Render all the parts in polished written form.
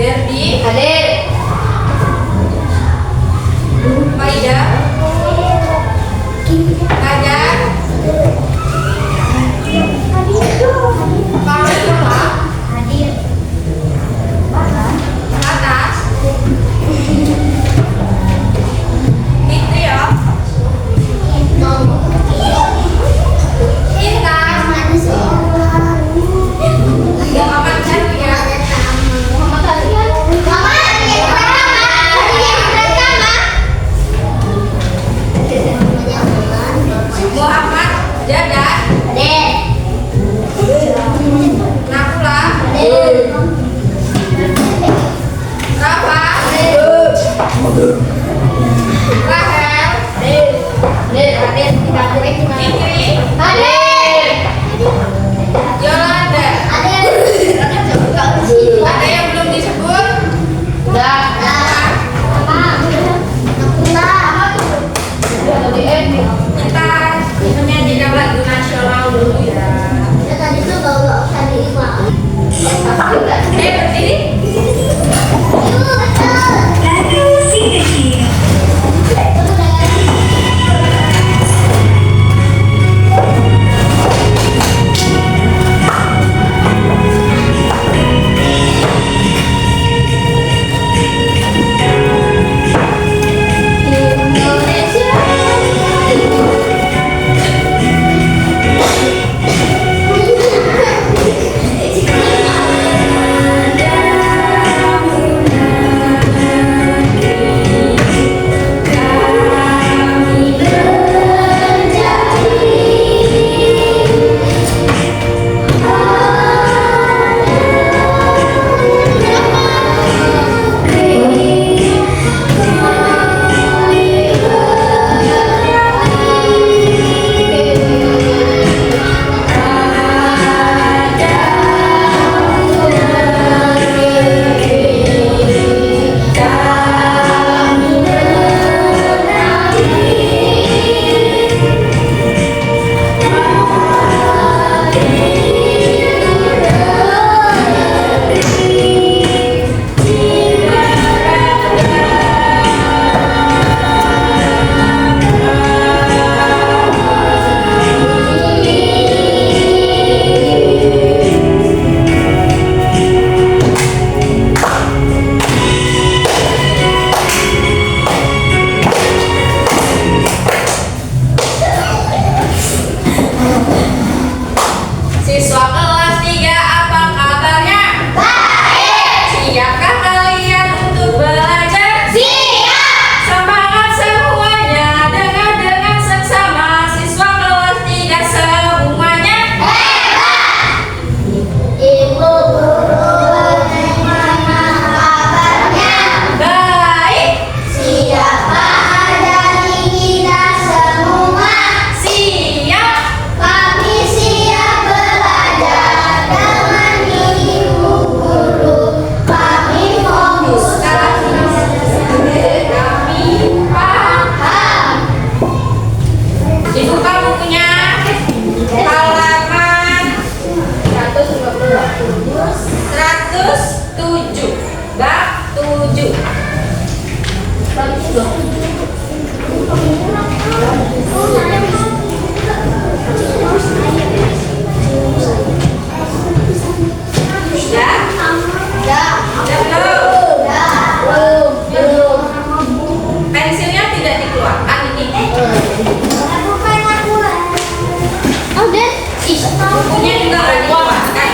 Derby, Hadir. Maida, Najar, Pahala, Atas, Fitria, Intan, Muhammad Syafia, Muhammad kalian. Muhammad Jadan, Hadir. Nakula, Rafa, Rahel, Hadir. Kita cuek kita. Fikri, Hadir. Yolanda. Hadir. Ada yang belum disebut? Udah. Udah tadi ending. Kita menyanyikan lagu nasional dulu ya. Berdiri. Siswa kelas 3 apa kabarnya? Baik. Siapkah kalian untuk belajar? Siap. Semangat semuanya dengan seksama. Siswa kelas 3 semuanya. Hebat. Ibu guru bagaimana kabarnya? Baik. Siapa dari kita semua? Siap. Kami siap belajar dengan ibu guru. Kami fokus Kami paham. Dibuka bukunya. Halaman 107. Bab 7. Sudah? Pensilnya tidak dikeluarkan ini. Bukunya juga nggak dikeluarkan.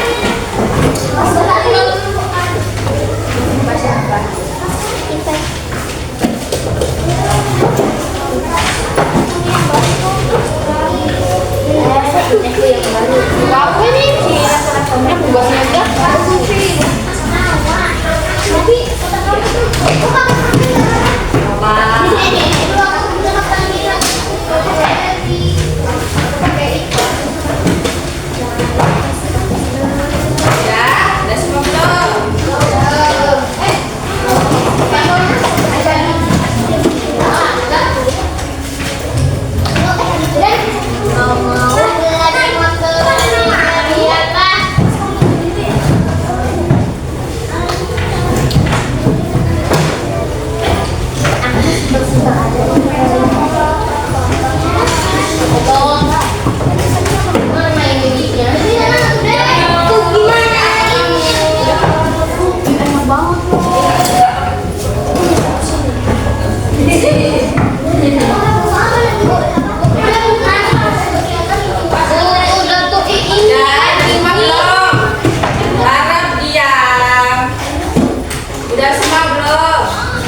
Udah semua belum?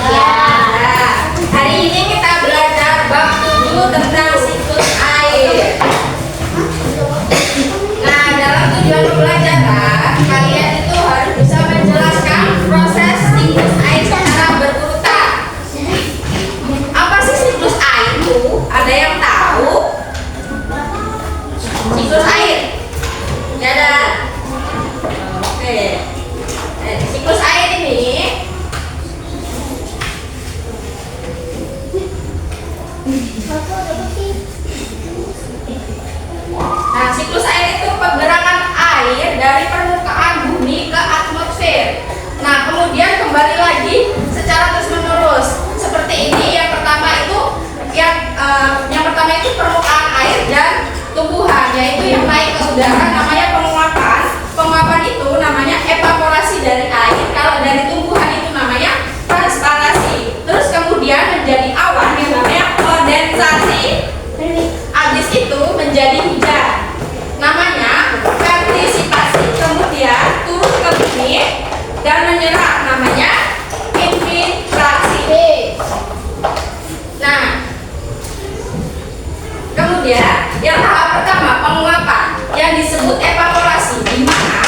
Ya. Nah, hari ini kita belajar bab 7 tentang siklus air. Nah, dalam tujuan pembelajaran, kalian itu harus bisa menjelaskan proses siklus air secara berurutan. Apa sih siklus air itu? Ada yang tahu? Siklus air? Ya ada? Oke. Siklus air ini siklus air itu pergerakan air dari permukaan bumi ke atmosfer. Nah, kemudian kembali lagi secara terus-menerus. Seperti ini, yang pertama itu permukaan air dan tumbuhan, yaitu yang naik ke udara namanya penguapan. Penguapan itu namanya evaporasi dari air. Kalau dari tumbuhan itu namanya transpirasi. Terus kemudian menjadi awan yang namanya kondensasi. Habis itu menjadi hujan, namanya partisipasi. Kemudian turun ke bumi dan menyerap, namanya infiltrasi. Nah, kemudian yang tahap pertama penguapan yang disebut evaporasi, di mana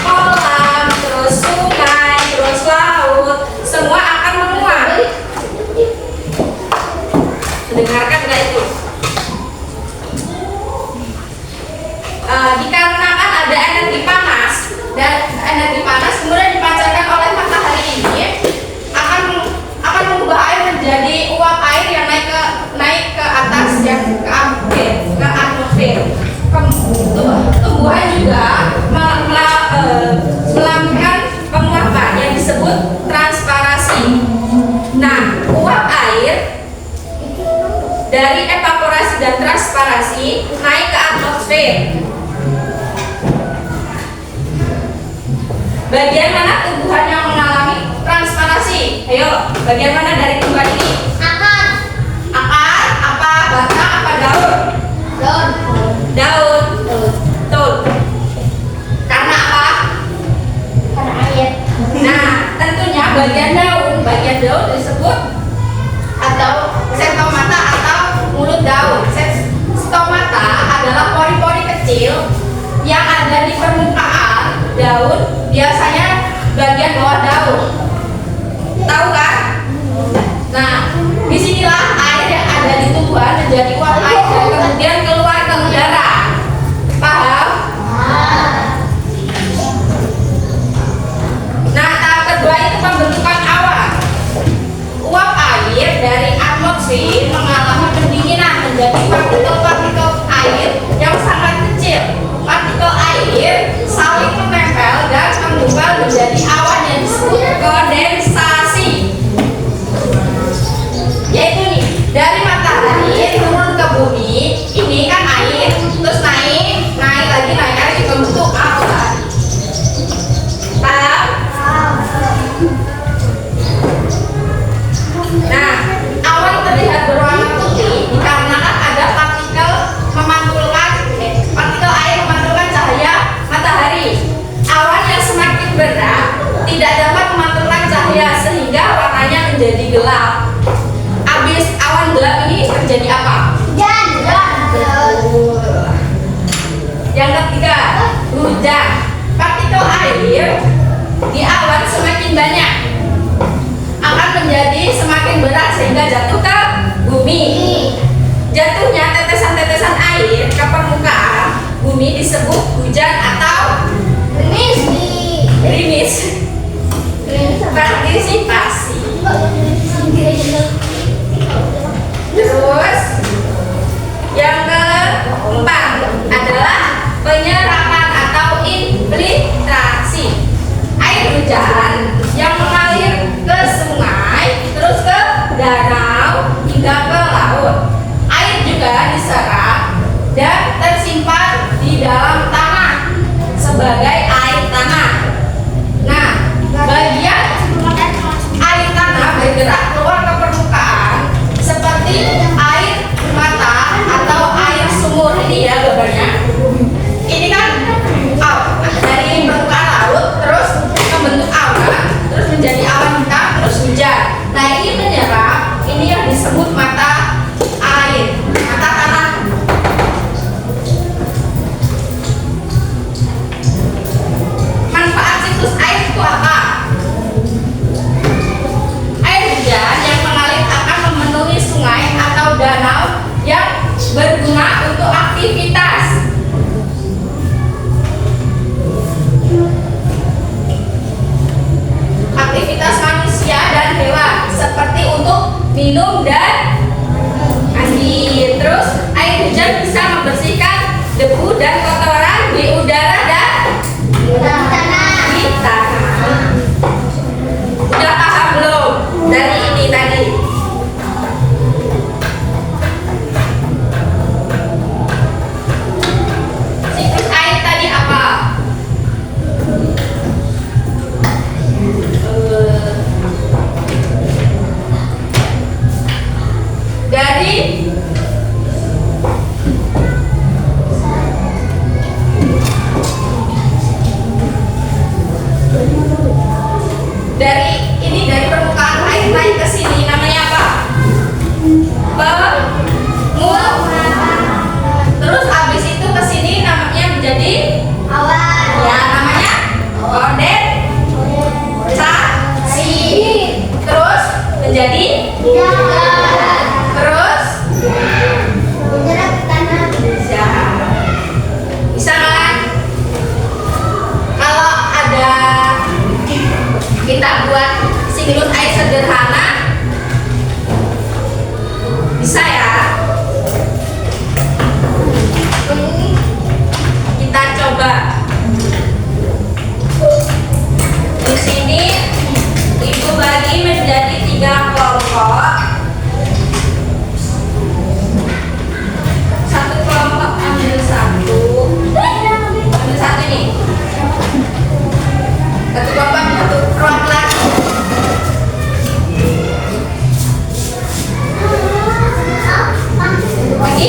kolam, terus sungai, terus laut semua akan menguap. Dengarkan nggak itu? Dikarenakan ada energi panas, dan energi panas kemudian dipancarkan oleh matahari ini akan mengubah air menjadi uap air yang naik ke atas, yang ke atmosfer. Tumbuhan juga melakukan penguapan yang disebut transpirasi. Nah, uap air dari evaporasi dan transpirasi naik ke atmosfer. Bagian mana tumbuhan yang mengalami transpirasi? Ayo, bagian mana dari tumbuhan ini? Akar. Akar, apa? Batang, apa daun? Daun. Daun. Betul. Karena apa? Karena air. Nah, tentunya bagian daun disebut atau stomata atau mulut daun. Stomata adalah pori-pori kecil yang ada di permukaan daun, biasanya bagian bawah daun. Tahu kan? Nah, disinilah air yang ada di tumbuhan menjadi uap air dan kemudian keluar ke udara. Paham? Nah, tahap kedua itu pembentukan awan. Uap air dari atmosfer mengalami pendinginan menjadi partikel-partikel air yang sangat kecil. Partikel air saling menempel dan menggumpal menjadi awan yang disebut kondensasi. Yaitu nih, dari matahari turun ke bumi, ini kan air, terus naik lagi dibentuk awan. Paham? Nah, awan terlihat berwarna putih dikarenakan ada partikel air memantulkan cahaya matahari. Awan yang semakin berat tidak dapat memantulkan cahaya sehingga warnanya menjadi gelap. Habis awan gelap ini terjadi apa? Hujan. Yang ketiga, hujan. Partikel air di awan semakin banyak akan menjadi semakin berat sehingga jatuh ke bumi. Jatuhnya tetesan-tetesan air ke permukaan bumi disebut hujan atau gerimis. Partisipasi. Terus yang keempat adalah penyerapan atau infiltrasi. Air hujan yang disebut mata air, mata tanah. Manfaat siklus air itu apa? Air hujan yang mengalir akan memenuhi sungai atau danau yang berguna untuk aktivitas. Aktivitas manusia dan hewan seperti untuk minum dan mandi. Terus air hujan bisa membersihkan debu dan kotoran di udara dan di tanah. Udah paham belum dari ini tadi? Siklus air tadi apa? Dari permukaan air naik ke sini namanya apa? Penguapan. Terus habis itu ke sini namanya menjadi ya namanya kondensasi. Terus menjadi terus bisa nggak? Kalau ada kita buat siklus air sederhana bisa ya. Kita coba di sini. Ibu bagi menjadi 3 kelompok. Satu kelompok ambil satu nih. Satu kelompok satu kelompok lagi. Lagi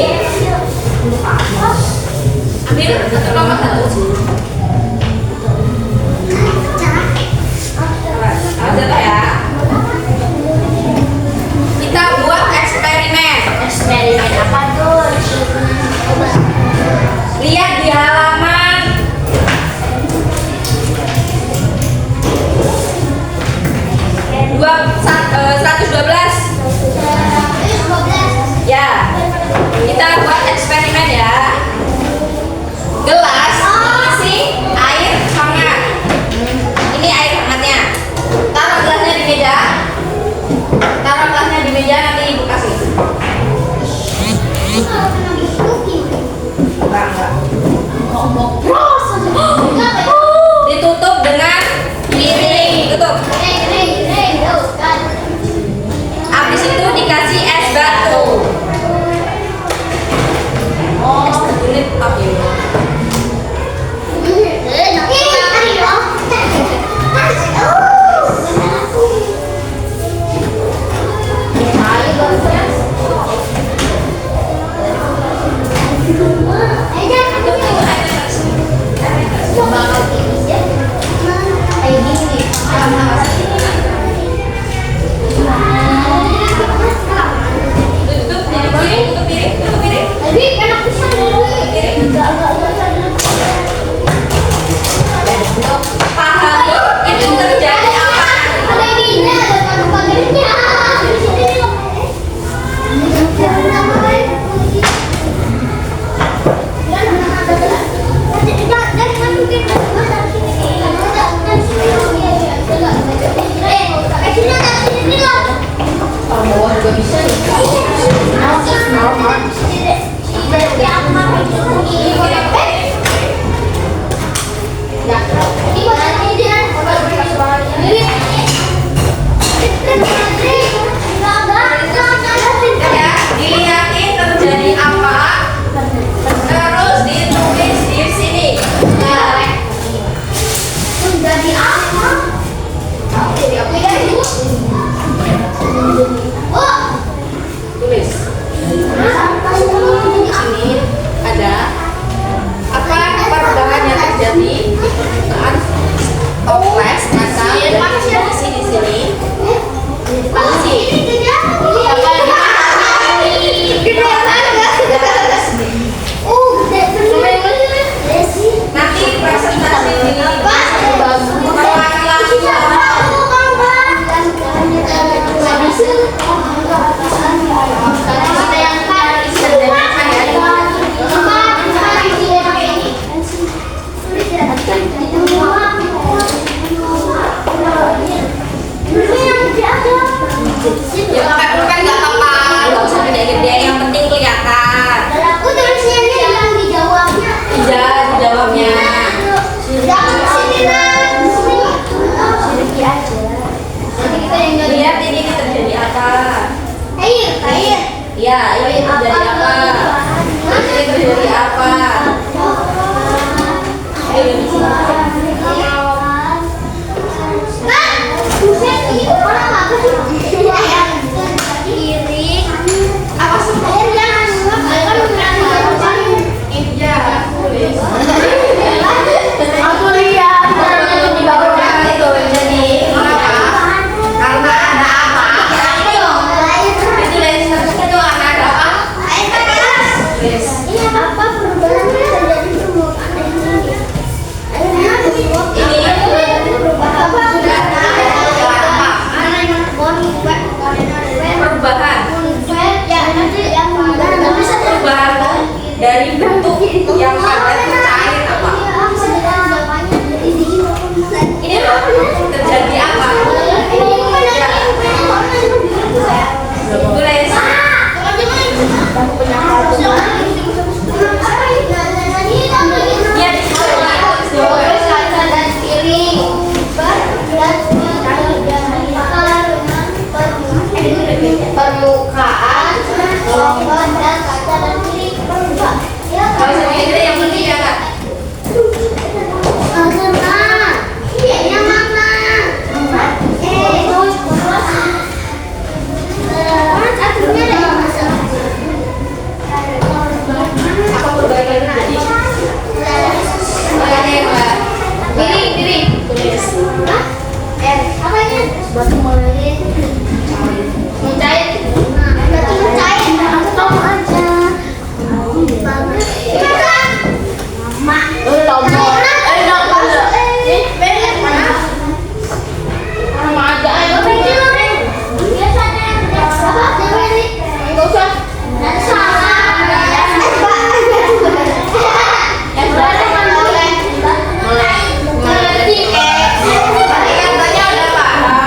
ambil satu kelompok satu. Awas jatuh ya. Kita buat eksperimen. Eksperimen apa tuh? Lihat di halaman 112. Ya, kita buat eksperimen ya. Gelas isi air hangat. Ini air hangatnya. Taruh gelasnya di meja. Taruh gelasnya di meja, nanti ibu kasih. Ditutup dengan piring. Tutup. Habis itu dikasih es batu. Air. Ya, ini terjadi apa? Ini terjadi apa? Ayo di sini. Apa sih? Iya, tulis. Aku lihat Itu jadi mengapa? Karena ada apa? Itu dari status itu karena ada apa? Tulis. apa perubahan yang terjadi di permukaan ini? Perubahan dari bentuk yang ada ke cair apa? Ini loh terjadi apa? Tulis. Ya, permukaan, lompat dan kaca dan kiri berubah. kalau sendiri yang penting ya kak. Yang mana? Akhirnya ada yang masalah. Apa perubahan yang terjadi? Makanya mbak. Diri. Tulis. Apa ini? Batu meleleh. Mencair. Batu mencair. Aku tahu aja.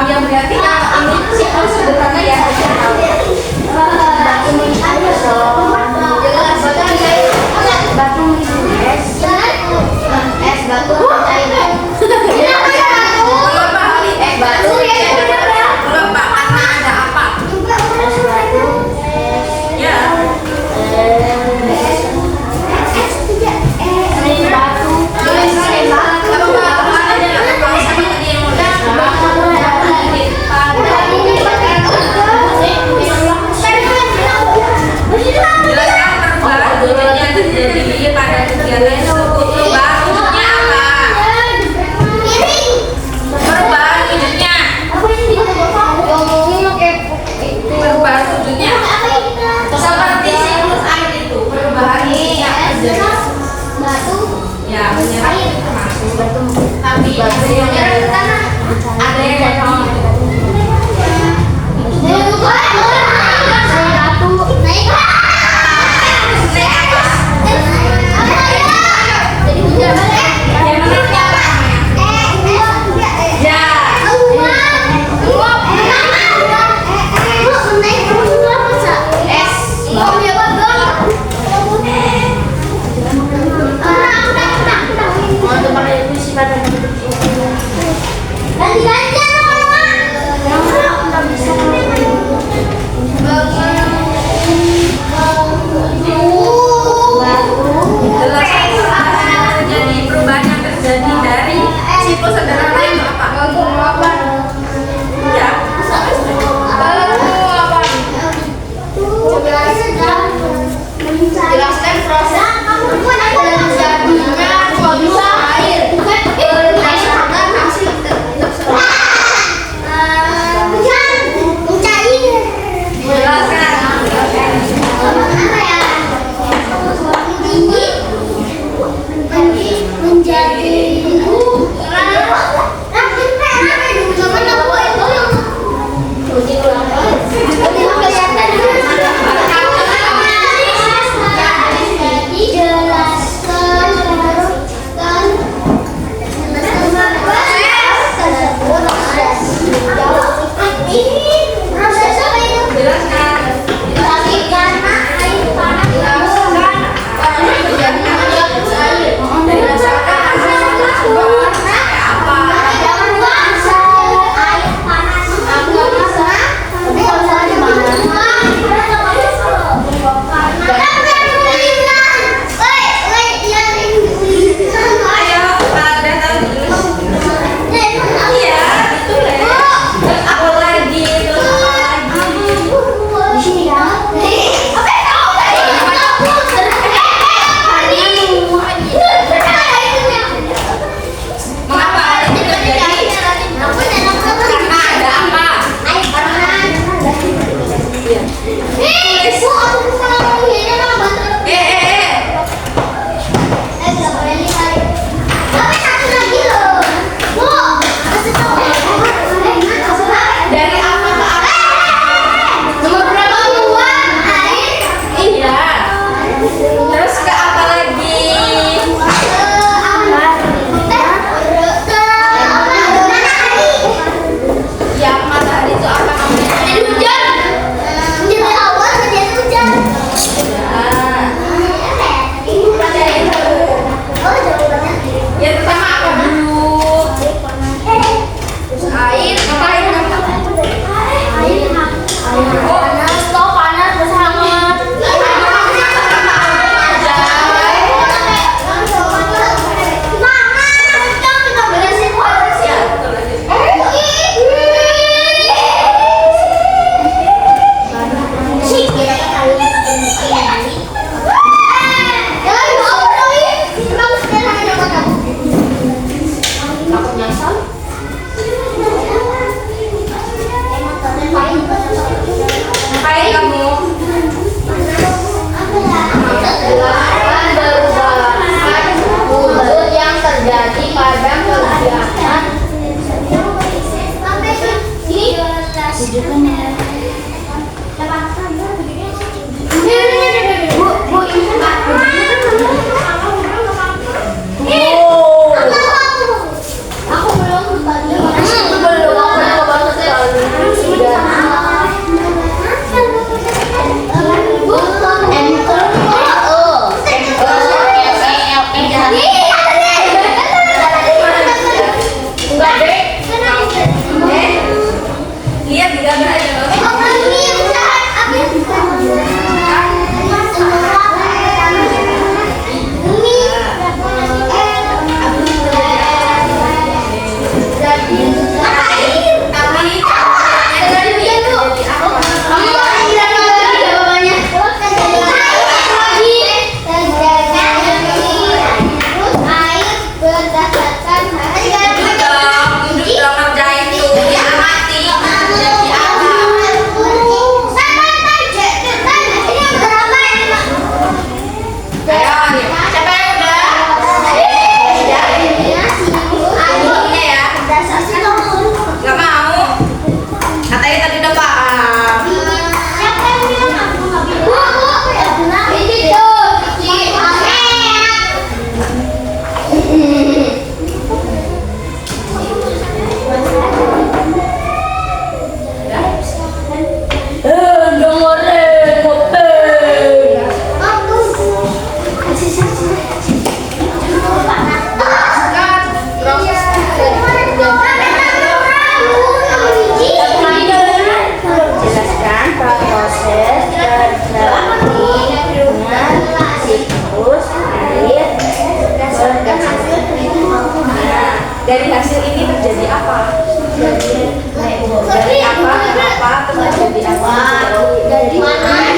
Yang berarti ini siklus sederhana ya. Terjadi pada kegiatan tersebut. Perubahan wujudnya apa? Perubahan wujudnya. Perubahan wujudnya. Seperti siklus air itu. Perubahan wujudnya terjadi. Ya, menyerap termasuk. Tapi ada yang menyerap ke tanah. Ada yang mau. Ganti-gantian Tunjukkan ya. Bu, ini Pak. Aku belum tadi. Belum baru sekali. Sudah. Bu, enter. Enggak deh. Lihat di gambar aja loh. Dari hasil ini terjadi apa? Dari apa? Kenapa? Terjadi apa? Dari mana?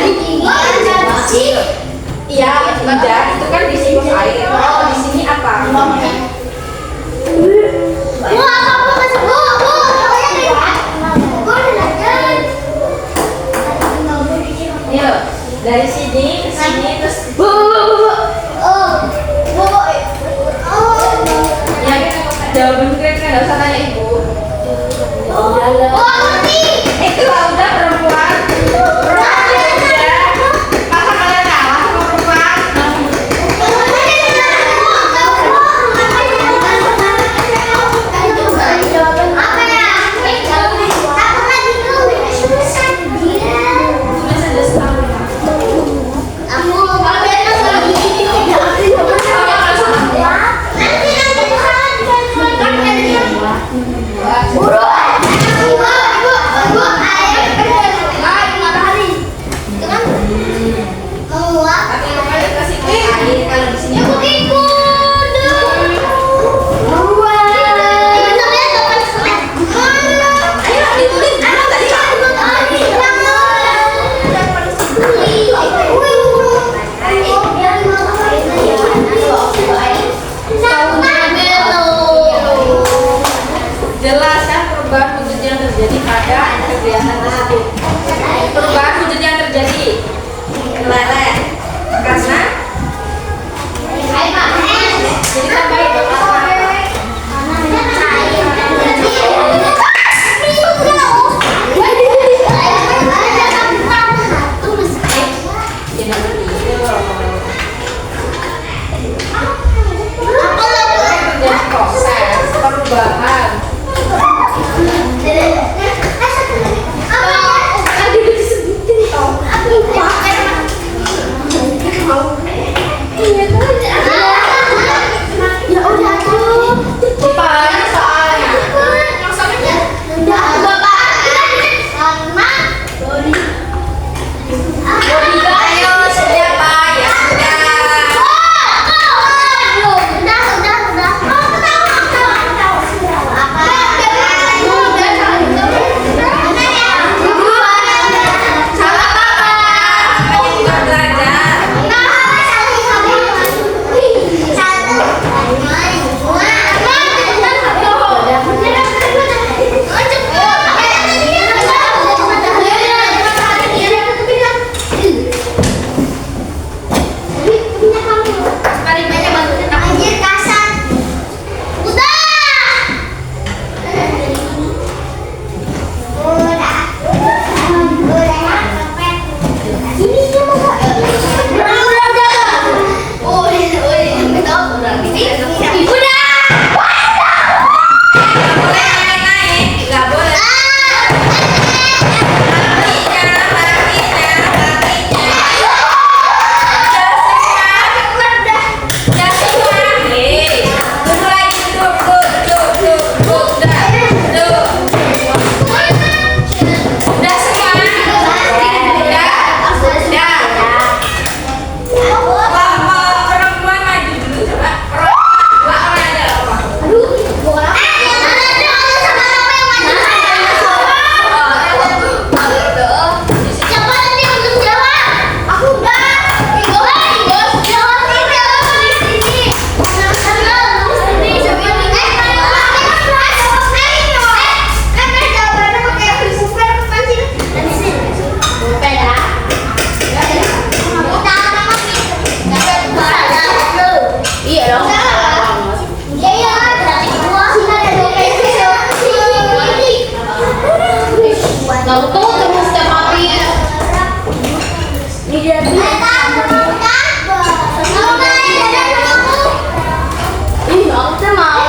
Iya, tidak. Itu kan di siklus air. Kalau di sini apa? Ini loh. Dari sini ke sini terus. Jawaban kira-kira nggak usah tanya ibu. Itu lah udah perempuan. Masa kalian kalah sama perempuan? Tulis aja sekali. Tapi kembali ke siklus air. Kalau di sini ayo ditulis apa tadi? Jelaskan perubahan wujud yang terjadi pada kegiatan tersebut. Perubahan wujud yang terjadi meleleh karena jadi tambahin terjadi proses perubahan. Tuh terus setiap hari. Ini dia Ih, aku tuh mau.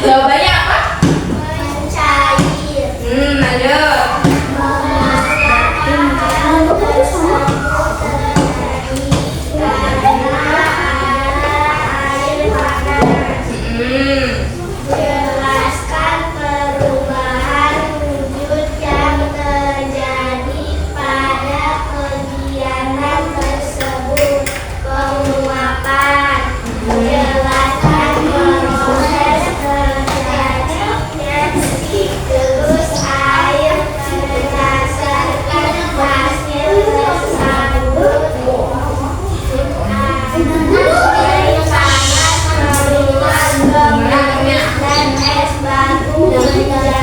Jawabannya apa? Lanjut. Jelaskan perubahan wujud yang terjadi pada kegiatan tersebut. Penguapan. Jelaskan proses terjadinya siklus air berdasarkan hasil tersebut. Panas meluas berminyak dan es batu menjadi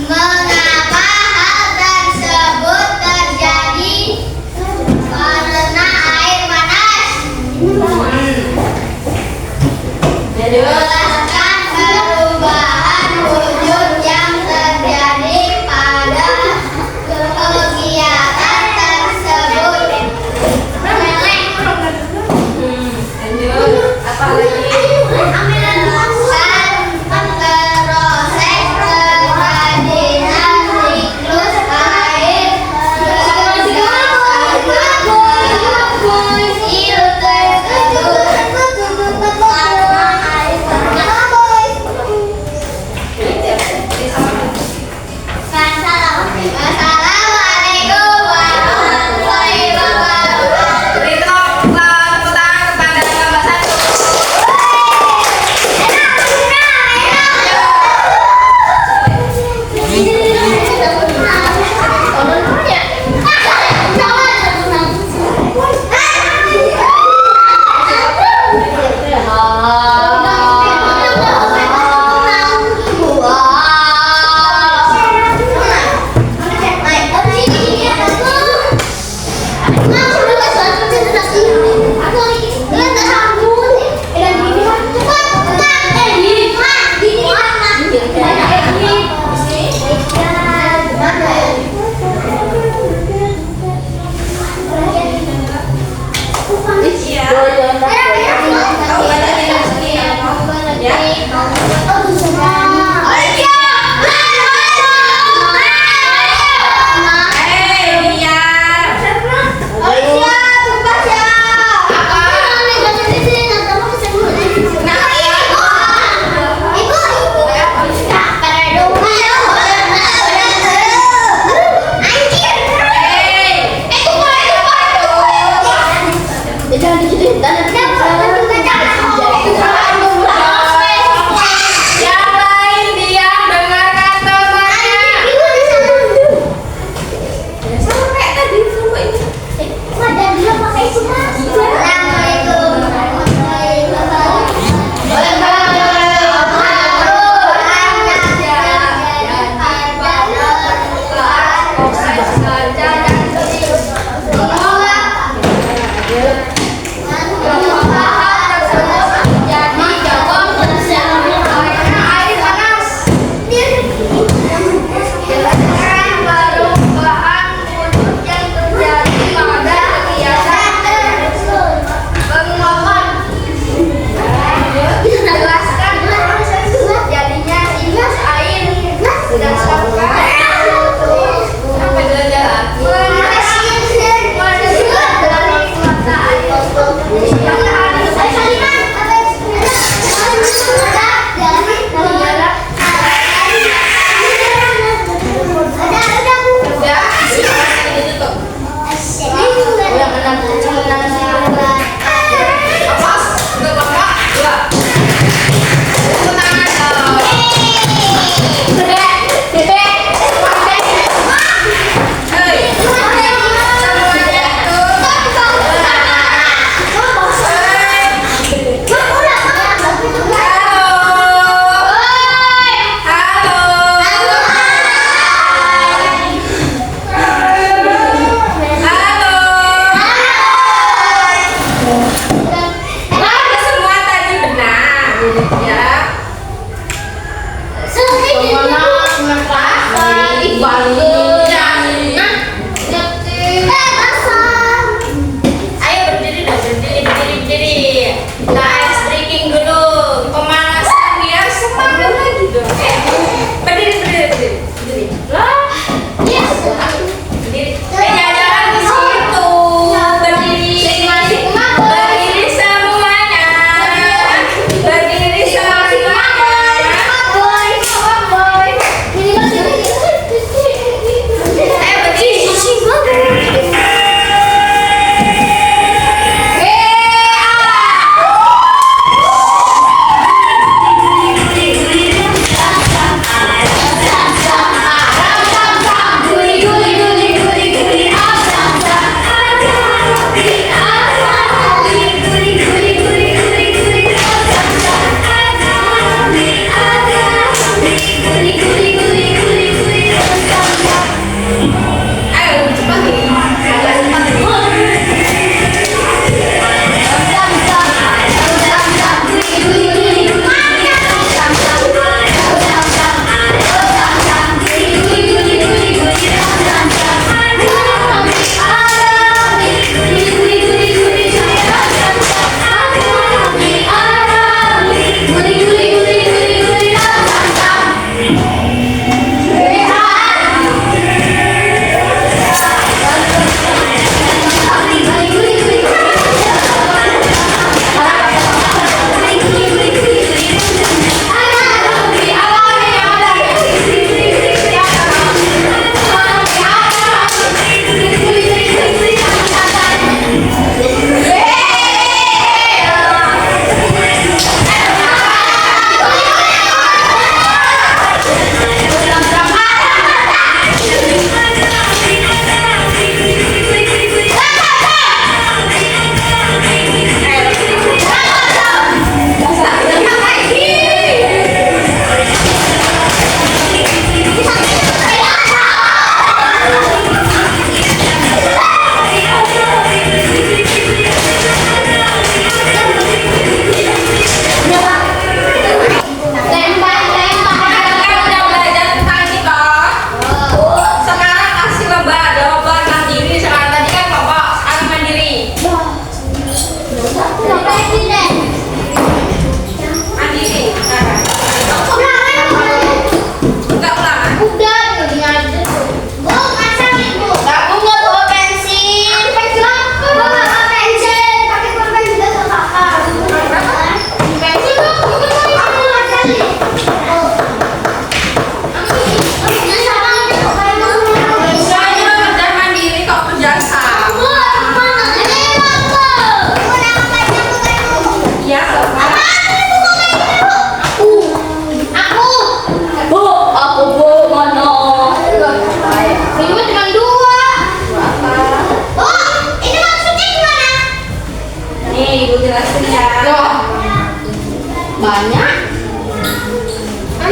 Mengapa hal tersebut terjadi? Karena air panas. Jelaskan perubahan wujud yang terjadi pada kegiatan tersebut. Lanjut. Apa lagi? Proses kejadian siklus air Assalamualaikum warahmatullahi wabarakatuh. Beri tepuk tangan kepada tambah satu. Yang lain diam, dengarkan temannya. Sampai tadi sampai Assalamualaikum warahmatullahi air panas. Perubahan wujud yang terjadi pada kegiatan penguapan. Jelaskan proses terjadinya siklus air berdasarkan sampai jalan-jalan. Menurut dari mata air yang semua tadi benar ya. Ayo berdiri dong, berdiri. Kita ice breaking dulu, pemanasan biar semangat lagi dong. Berdiri. Berdiri. Jangan di situ. Berdiri semuanya. Berdiri semuanya.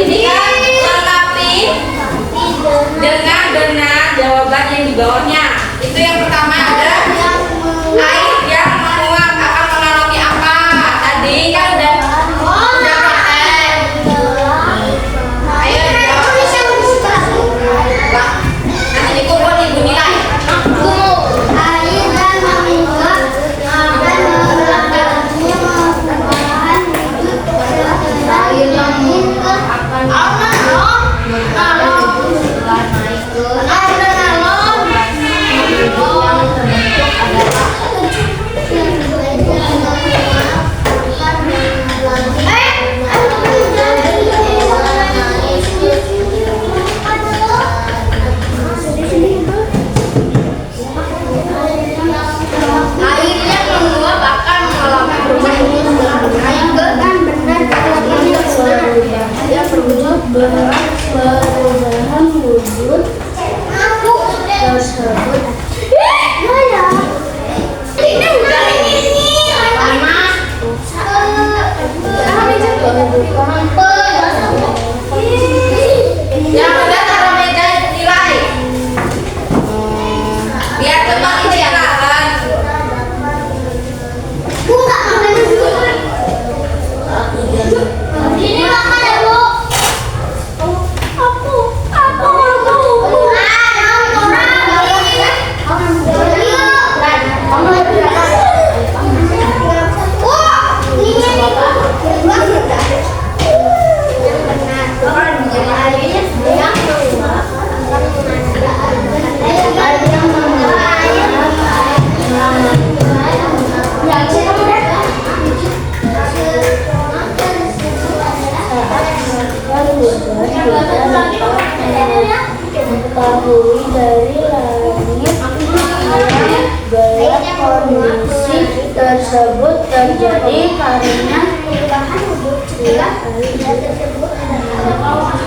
Ini kan lengkapi dengan jawaban yang di bawahnya. Itu yang pertama ada air yang menguap akan mengalami apa? Tadi kan udah praktek. Ayo jawab. Pak, nanti dikumpul ibu nilai. Air dan menguap akan mengalami perubahan wujud air yang menguap akan air yang menguap akan mengalami perubahan wujud kan benar perubahan wujud tersebut ini udah ini lama Yang udah taruh meja nilai. Biar teman ini ya kan. ini makan ya bu aku mengetahui dari langit bila kondisi tersebut terjadi karena perubahan wujud tersebut adalah